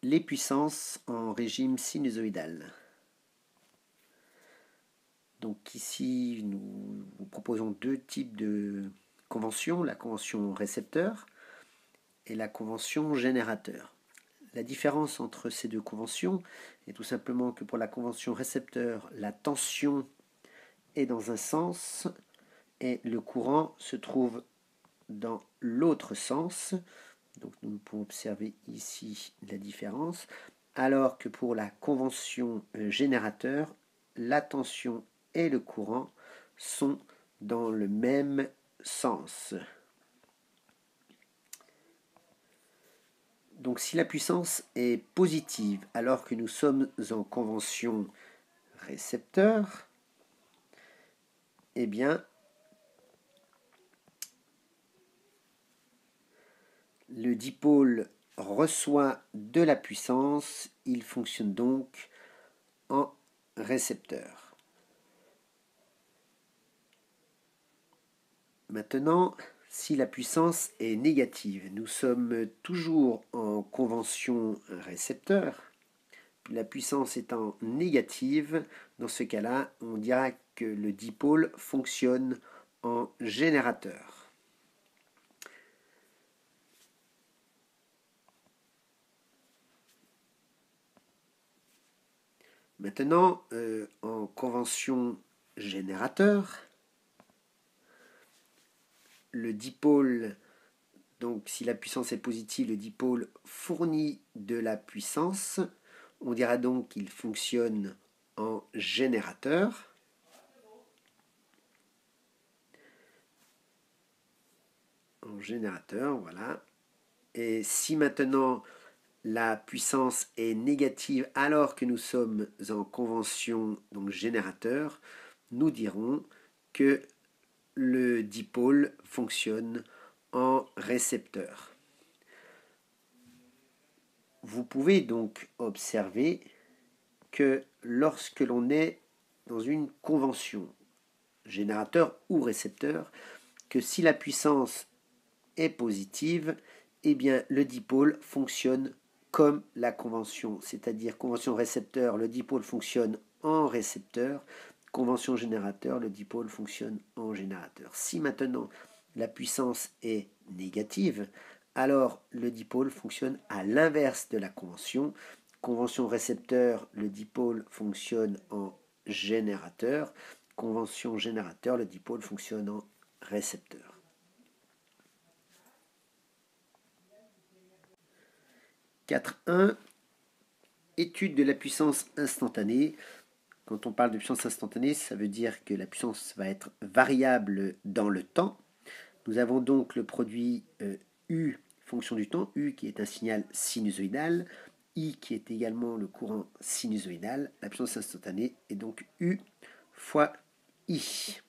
les puissances en régime sinusoïdal. Donc ici, nous vous proposons deux types de conventions, la convention récepteur et la convention générateur. La différence entre ces deux conventions est tout simplement que pour la convention récepteur, la tension est dans un sens et le courant se trouve dans l'autre sens. Donc nous pouvons observer ici la différence. Alors que pour la convention générateur, la tension et le courant sont dans le même sens. Donc si la puissance est positive alors que nous sommes en convention récepteur, eh bien le dipôle reçoit de la puissance, il fonctionne donc en récepteur. Maintenant, si la puissance est négative, nous sommes toujours en convention récepteur. La puissance étant négative, dans ce cas-là, on dira que le dipôle fonctionne en générateur. Maintenant, en convention générateur, le dipôle, donc si la puissance est positive, le dipôle fournit de la puissance. On dira donc qu'il fonctionne en générateur. En générateur, voilà. Et si maintenant la puissance est négative alors que nous sommes en convention donc générateur, nous dirons que le dipôle fonctionne en récepteur. Vous pouvez donc observer que lorsque l'on est dans une convention, générateur ou récepteur, que si la puissance est positive, eh bien le dipôle fonctionne comme la convention, c'est-à-dire convention récepteur, le dipôle fonctionne en récepteur, convention générateur, le dipôle fonctionne en générateur. Si maintenant la puissance est négative, alors le dipôle fonctionne à l'inverse de la convention. Convention récepteur, le dipôle fonctionne en générateur. Convention générateur, le dipôle fonctionne en récepteur. « 4.1. Étude de la puissance instantanée. Quand on parle de puissance instantanée, ça veut dire que la puissance va être variable dans le temps. Nous avons donc le produit U, fonction du temps, U qui est un signal sinusoïdal, I qui est également le courant sinusoïdal. La puissance instantanée est donc U fois I.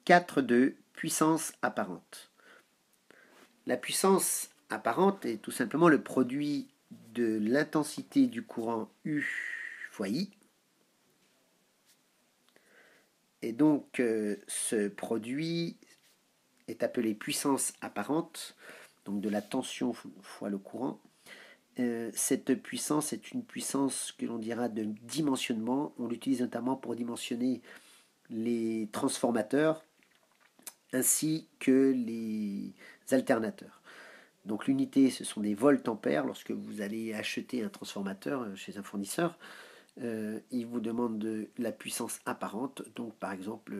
« 4.2. Puissance apparente. La puissance apparente est tout simplement le produit de l'intensité du courant U fois I. Et donc ce produit est appelé puissance apparente, donc de la tension fois le courant. Cette puissance est une puissance que l'on dira de dimensionnement. On l'utilise notamment pour dimensionner les transformateurs ainsi que les alternateurs. Donc l'unité, ce sont des voltampères. Lorsque vous allez acheter un transformateur chez un fournisseur, il vous demande de la puissance apparente, donc par exemple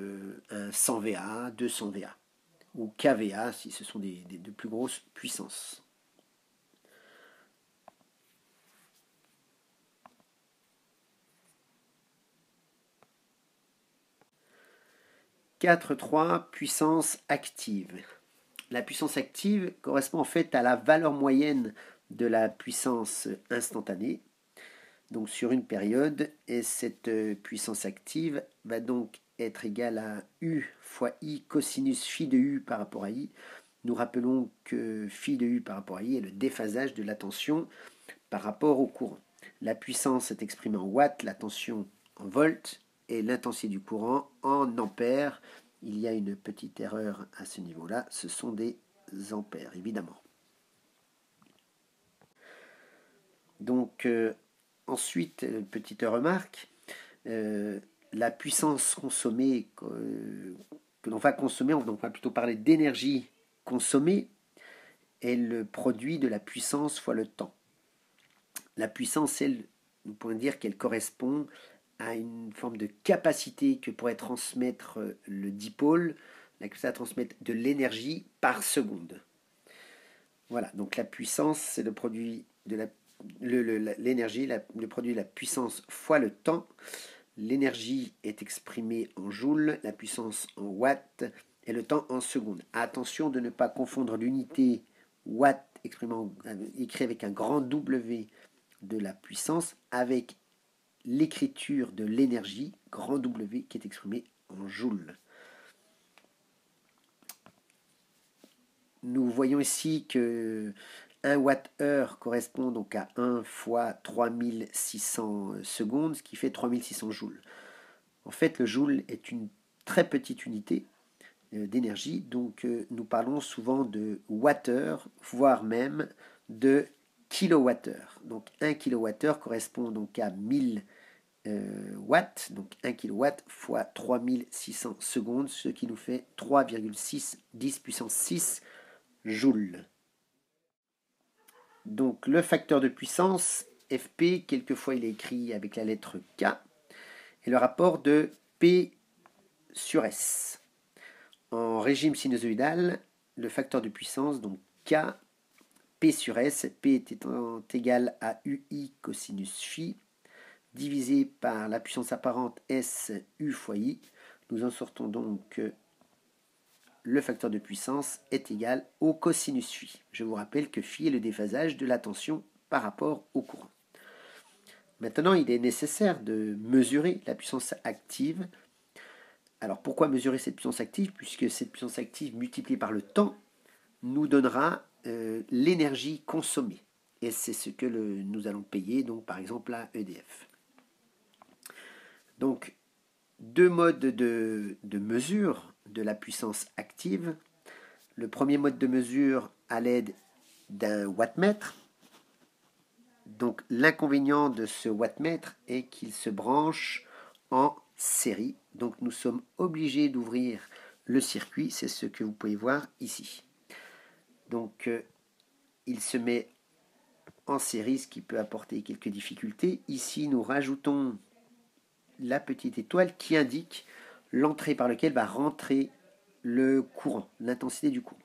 un 100 VA, 200 VA, ou kVA si ce sont de plus grosses puissances. « 4.3. Puissance active. La puissance active correspond en fait à la valeur moyenne de la puissance instantanée, donc sur une période, et cette puissance active va donc être égale à U fois I cosinus phi de U par rapport à I. Nous rappelons que phi de U par rapport à I est le déphasage de la tension par rapport au courant. La puissance est exprimée en watts, la tension en volts et l'intensité du courant en ampères. Il y a une petite erreur à ce niveau-là, ce sont des ampères, évidemment. Donc, ensuite, petite remarque, la puissance consommée que l'on va consommer, on va plutôt parler d'énergie consommée, est le produit de la puissance fois le temps. La puissance, elle, nous pourrions dire qu'elle correspond à une forme de capacité que pourrait transmettre le dipôle, la capacité à transmettre de l'énergie par seconde. Voilà, donc la puissance, c'est le produit de l'énergie, le produit de la puissance fois le temps. L'énergie est exprimée en joules, la puissance en watts et le temps en secondes. Attention de ne pas confondre l'unité watt écrit avec un grand W de la puissance avec l'écriture de l'énergie, grand W, qui est exprimée en joules. Nous voyons ici que 1 watt-heure correspond donc à 1 fois 3600 secondes, ce qui fait 3600 joules. En fait, le joule est une très petite unité d'énergie, donc nous parlons souvent de wattheure, voire même de kilowattheure. Donc 1 kilowattheure correspond donc à 1000 watts, donc 1 kilowatt fois 3600 secondes, ce qui nous fait 3,6 10 puissance 6 joules. Donc le facteur de puissance, Fp, quelquefois il est écrit avec la lettre K, et le rapport de P sur S. En régime sinusoïdal, le facteur de puissance, donc K, P sur S, P étant égal à UI cosinus phi, divisé par la puissance apparente S U fois I, nous en sortons donc que le facteur de puissance est égal au cosinus phi. Je vous rappelle que phi est le déphasage de la tension par rapport au courant. Maintenant, il est nécessaire de mesurer la puissance active. Alors pourquoi mesurer cette puissance active? Puisque cette puissance active multipliée par le temps nous donnera l'énergie consommée. Et c'est ce que nous allons payer, donc par exemple à EDF. Donc, deux modes de mesure de la puissance active. Le premier mode de mesure à l'aide d'un wattmètre. Donc l'inconvénient de ce wattmètre est qu'il se branche en série. Donc nous sommes obligés d'ouvrir le circuit, c'est ce que vous pouvez voir ici. Donc il se met en série, ce qui peut apporter quelques difficultés. Ici nous rajoutons la petite étoile qui indique l'entrée par laquelle va rentrer le courant, l'intensité du courant.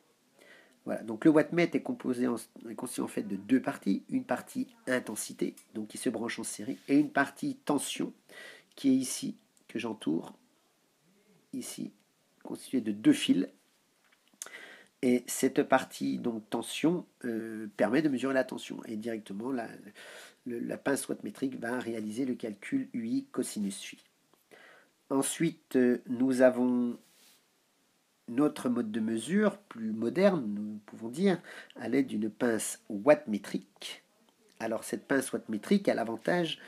Voilà, donc le wattmètre est constitué en fait de deux parties, une partie intensité, donc qui se branche en série, et une partie tension, qui est ici, que j'entoure, ici, constituée de deux fils. Et cette partie, donc tension, permet de mesurer la tension. Et directement, la pince wattmétrique va réaliser le calcul UI cosinus phi. Ensuite, nous avons notre mode de mesure, plus moderne, nous pouvons dire, à l'aide d'une pince wattmétrique. Alors cette pince wattmétrique a l'avantage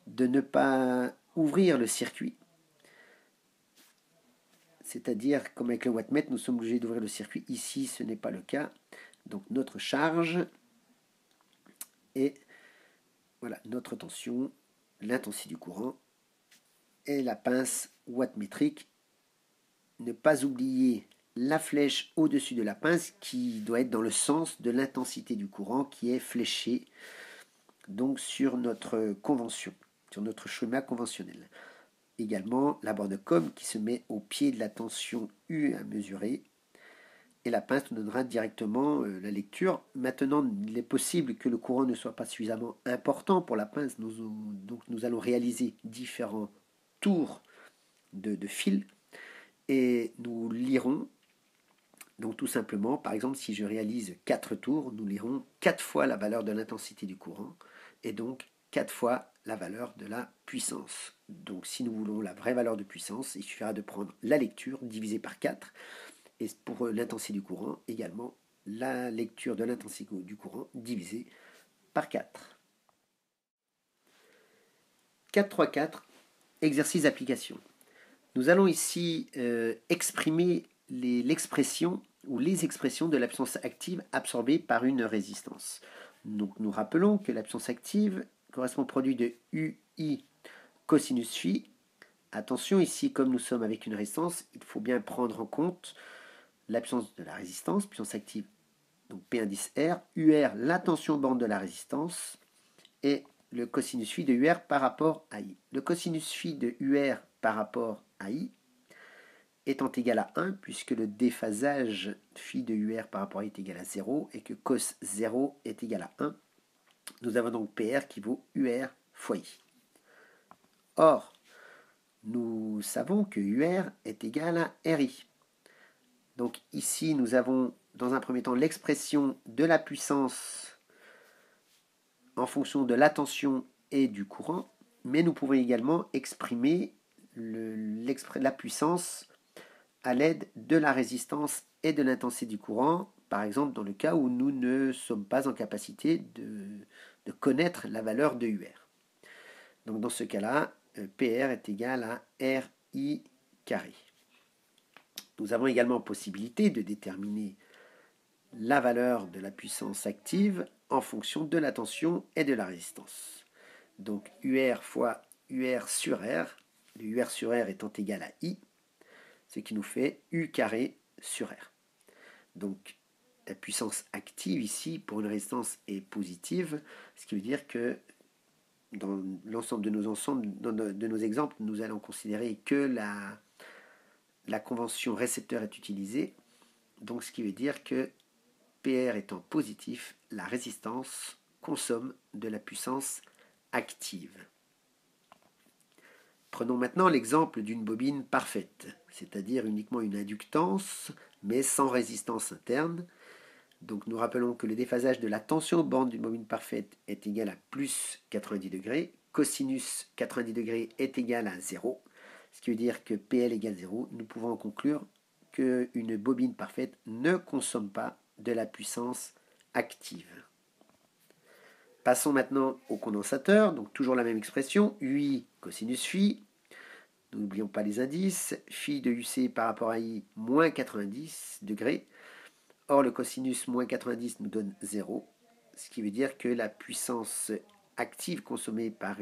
de ne pas ouvrir le circuit. C'est-à-dire, comme avec le wattmètre, nous sommes obligés d'ouvrir le circuit. Ici, ce n'est pas le cas. Donc notre charge et voilà, notre tension, l'intensité du courant et la pince wattmétrique. Ne pas oublier la flèche au-dessus de la pince qui doit être dans le sens de l'intensité du courant qui est fléchée donc sur notre convention, sur notre schéma conventionnel. Également la barre de com qui se met au pied de la tension U à mesurer et la pince nous donnera directement la lecture. Maintenant, il est possible que le courant ne soit pas suffisamment important pour la pince, donc nous allons réaliser différents tours de fil. Et nous lirons, donc tout simplement, par exemple, si je réalise 4 tours, nous lirons 4 fois la valeur de l'intensité du courant, et donc 4 fois la valeur de la puissance. Donc si nous voulons la vraie valeur de puissance, il suffira de prendre la lecture divisée par 4, et pour l'intensité du courant, également la lecture de l'intensité du courant divisée par 4. 4.3.4, exercice d'application. Nous allons ici exprimer l'expression ou les expressions de la puissance active absorbée par une résistance. Donc nous rappelons que la puissance active correspond au produit de UI cosinus phi. Attention, ici, comme nous sommes avec une résistance, il faut bien prendre en compte la puissance de la résistance, puissance active, donc P indice R, UR, la tension bande de la résistance, et le cosinus phi de UR par rapport à I. Le cosinus phi de UR par rapport à I étant égal à 1, puisque le déphasage phi de UR par rapport à I est égal à 0, et que cos 0 est égal à 1. Nous avons donc PR qui vaut UR fois I. Or, nous savons que UR est égal à RI. Donc ici, nous avons dans un premier temps l'expression de la puissance en fonction de la tension et du courant, mais nous pouvons également exprimer la puissance à l'aide de la résistance et de l'intensité du courant, par exemple dans le cas où nous ne sommes pas en capacité de connaître la valeur de UR. Donc dans ce cas-là, PR est égal à RI carré. Nous avons également possibilité de déterminer la valeur de la puissance active en fonction de la tension et de la résistance. Donc UR fois UR sur R, le UR sur R étant égal à I, ce qui nous fait U carré sur R. Donc la puissance active ici pour une résistance est positive, ce qui veut dire que dans l'ensemble de nos exemples, nous allons considérer que la convention récepteur est utilisée, donc ce qui veut dire que PR étant positif, la résistance consomme de la puissance active. Prenons maintenant l'exemple d'une bobine parfaite, c'est-à-dire uniquement une inductance, mais sans résistance interne. Donc nous rappelons que le déphasage de la tension bande d'une bobine parfaite est égal à plus 90 degrés, cosinus 90 degrés est égal à 0, ce qui veut dire que PL égale 0. Nous pouvons en conclure qu'une bobine parfaite ne consomme pas de la puissance active. Passons maintenant au condensateur, donc toujours la même expression, UI cosinus phi, n'oublions pas les indices, phi de UC par rapport à I moins 90 degrés, or le cosinus moins 90 nous donne 0, ce qui veut dire que la puissance active consommée par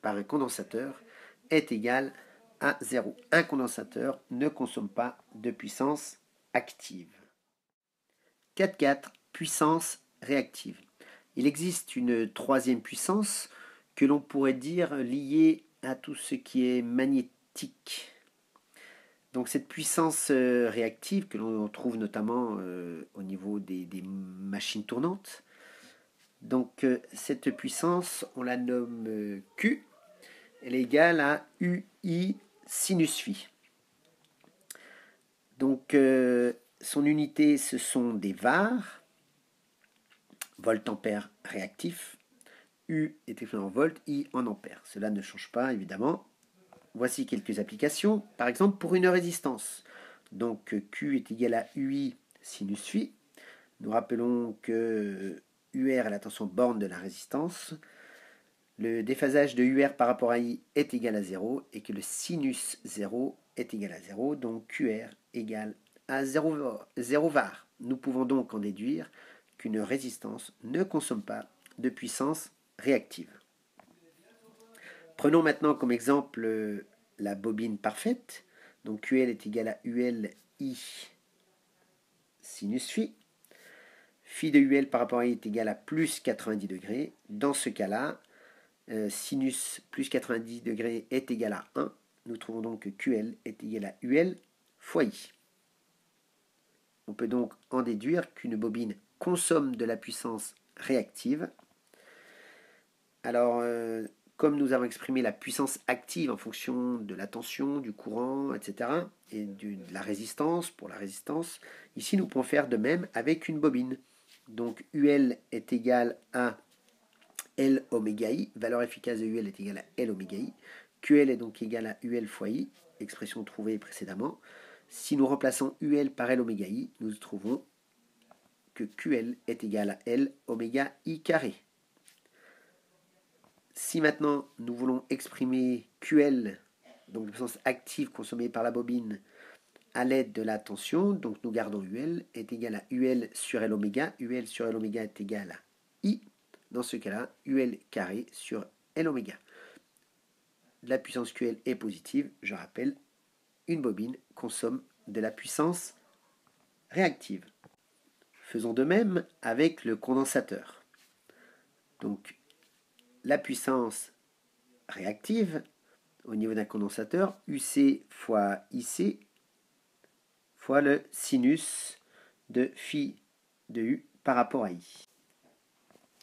un condensateur est égale à 0. Un condensateur ne consomme pas de puissance active. 4.4. Puissance réactive. Il existe une troisième puissance que l'on pourrait dire liée à tout ce qui est magnétique. Donc cette puissance réactive que l'on trouve notamment au niveau des machines tournantes. Donc cette puissance, on la nomme Q. Elle est égale à UI sinus phi. Donc son unité, ce sont des VAR, volt-ampère réactif. U est écrit en volts, I en ampères. Cela ne change pas, évidemment. Voici quelques applications. Par exemple, pour une résistance. Donc, Q est égal à UI sinus phi. Nous rappelons que UR est la tension borne de la résistance. Le déphasage de UR par rapport à I est égal à 0 et que le sinus 0 est égal à 0. Donc, QR égale à 0 var. Nous pouvons donc en déduire qu'une résistance ne consomme pas de puissance réactive. Prenons maintenant comme exemple la bobine parfaite. Donc QL est égal à UL I sinus phi. Phi de UL par rapport à I est égal à plus 90 degrés. Dans ce cas-là, sinus plus 90 degrés est égal à 1. Nous trouvons donc que QL est égal à UL fois I. On peut donc en déduire qu'une bobine consomme de la puissance réactive. Alors, comme nous avons exprimé la puissance active en fonction de la tension, du courant, etc., et de la résistance, pour la résistance, ici nous pouvons faire de même avec une bobine. Donc UL est égal à L oméga I, valeur efficace de UL est égale à L oméga I, QL est donc égal à UL fois I, expression trouvée précédemment. Si nous remplaçons UL par L oméga I, nous trouvons que QL est égal à L oméga I carré. Si maintenant nous voulons exprimer QL, donc la puissance active consommée par la bobine, à l'aide de la tension, donc nous gardons UL est égal à UL sur L oméga. UL sur L oméga est égal à I. Dans ce cas-là, UL carré sur L oméga. La puissance QL est positive. Je rappelle, une bobine consomme de la puissance réactive. Faisons de même avec le condensateur. Donc, la puissance réactive au niveau d'un condensateur, UC fois IC fois le sinus de phi de U par rapport à I.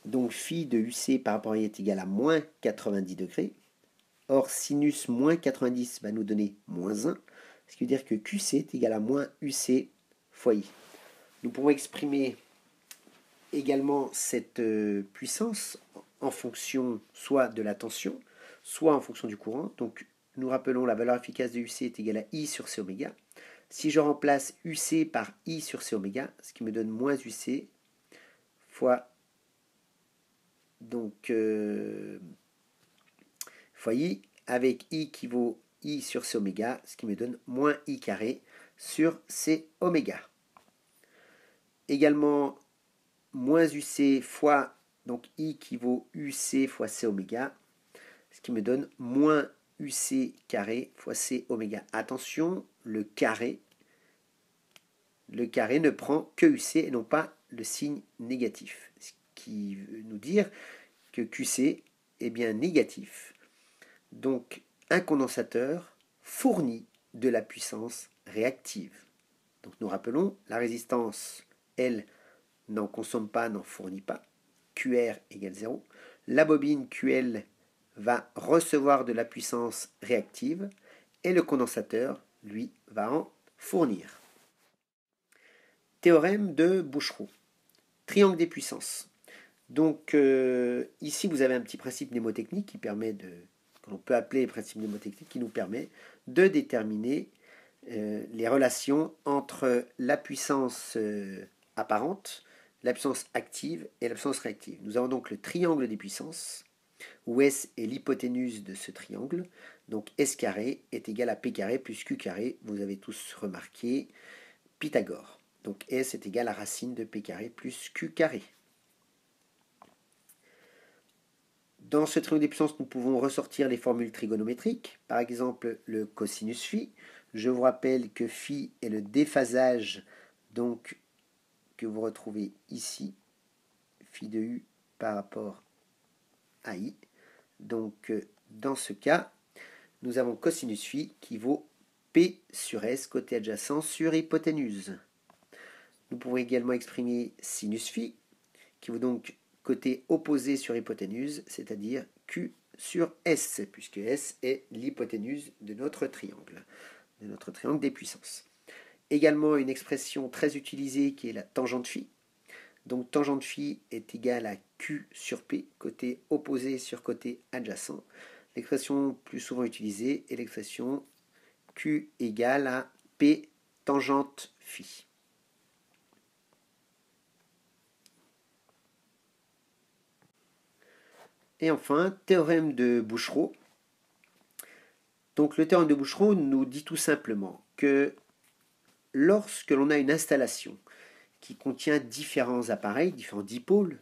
Donc phi de UC par rapport à I est égal à moins 90 degrés. Or, sinus moins 90 va nous donner moins 1, ce qui veut dire que QC est égal à moins UC fois I. Nous pouvons exprimer également cette puissance en fonction soit de la tension, soit en fonction du courant. Donc, nous rappelons la valeur efficace de UC est égale à I sur C oméga. Si je remplace UC par I sur C oméga, ce qui me donne moins UC fois donc fois I, avec I qui vaut I sur C oméga, ce qui me donne moins I carré sur C oméga. Également, moins UC fois donc I qui vaut UC fois C oméga, ce qui me donne moins UC carré fois C oméga. Attention, le carré ne prend que UC et non pas le signe négatif, ce qui veut nous dire que QC est bien négatif. Donc, un condensateur fournit de la puissance réactive. Donc, nous rappelons, la résistance, elle, n'en consomme pas, n'en fournit pas. QR égale 0. La bobine QL va recevoir de la puissance réactive et le condensateur, lui, va en fournir. Théorème de Boucheroux. Triangle des puissances. Donc, ici, vous avez un petit principe mnémotechnique qui permet de, que l'on peut appeler principe mnémotechnique, qui nous permet de déterminer les relations entre la puissance apparente, la puissance active et la puissance réactive. Nous avons donc le triangle des puissances, où S est l'hypoténuse de ce triangle. Donc S carré est égal à P carré plus Q carré. Vous avez tous remarqué Pythagore. Donc S est égal à racine de P carré plus Q carré. Dans ce triangle des puissances, nous pouvons ressortir les formules trigonométriques. Par exemple, le cosinus phi. Je vous rappelle que phi est le déphasage donc, que vous retrouvez ici. Phi de U par rapport à I. Donc, dans ce cas, nous avons cosinus phi qui vaut P sur S, côté adjacent, sur hypoténuse. Nous pouvons également exprimer sinus phi, qui vaut donc côté opposé sur hypoténuse, c'est-à-dire Q sur S, puisque S est l'hypoténuse de notre triangle des puissances. Également une expression très utilisée qui est la tangente phi. Donc tangente phi est égale à Q sur P, côté opposé sur côté adjacent. L'expression plus souvent utilisée est l'expression Q égale à P tangente phi. Et enfin, théorème de Bouchereau. Donc le théorème de Bouchereau nous dit tout simplement que lorsque l'on a une installation qui contient différents appareils, différents dipôles,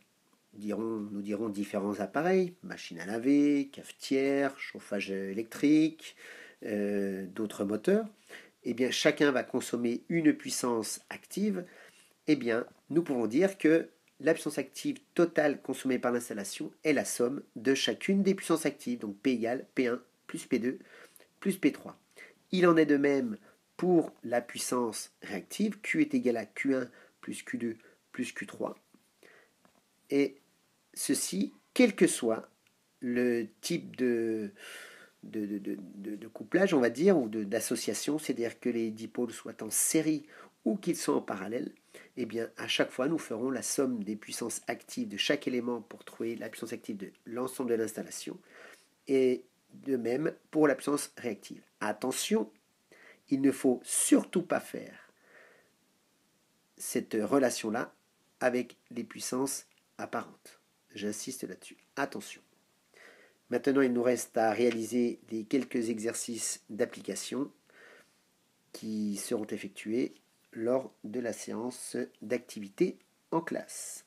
nous dirons différents appareils, machine à laver, cafetière, chauffage électrique, d'autres moteurs, eh bien chacun va consommer une puissance active, eh bien nous pouvons dire que la puissance active totale consommée par l'installation est la somme de chacune des puissances actives, donc P égale P1 plus P2 plus P3. Il en est de même pour la puissance réactive, Q est égal à Q1 plus Q2 plus Q3. Et ceci, quel que soit le type de couplage, on va dire, ou d'association, c'est-à-dire que les dipôles soient en série ou qu'ils soient en parallèle, eh bien, à chaque fois, nous ferons la somme des puissances actives de chaque élément pour trouver la puissance active de l'ensemble de l'installation. Et de même pour la puissance réactive. Attention, il ne faut surtout pas faire cette relation-là avec les puissances apparentes. J'insiste là-dessus. Attention. Maintenant, il nous reste à réaliser les quelques exercices d'application. qui seront effectuées lors de la séance d'activité en classe.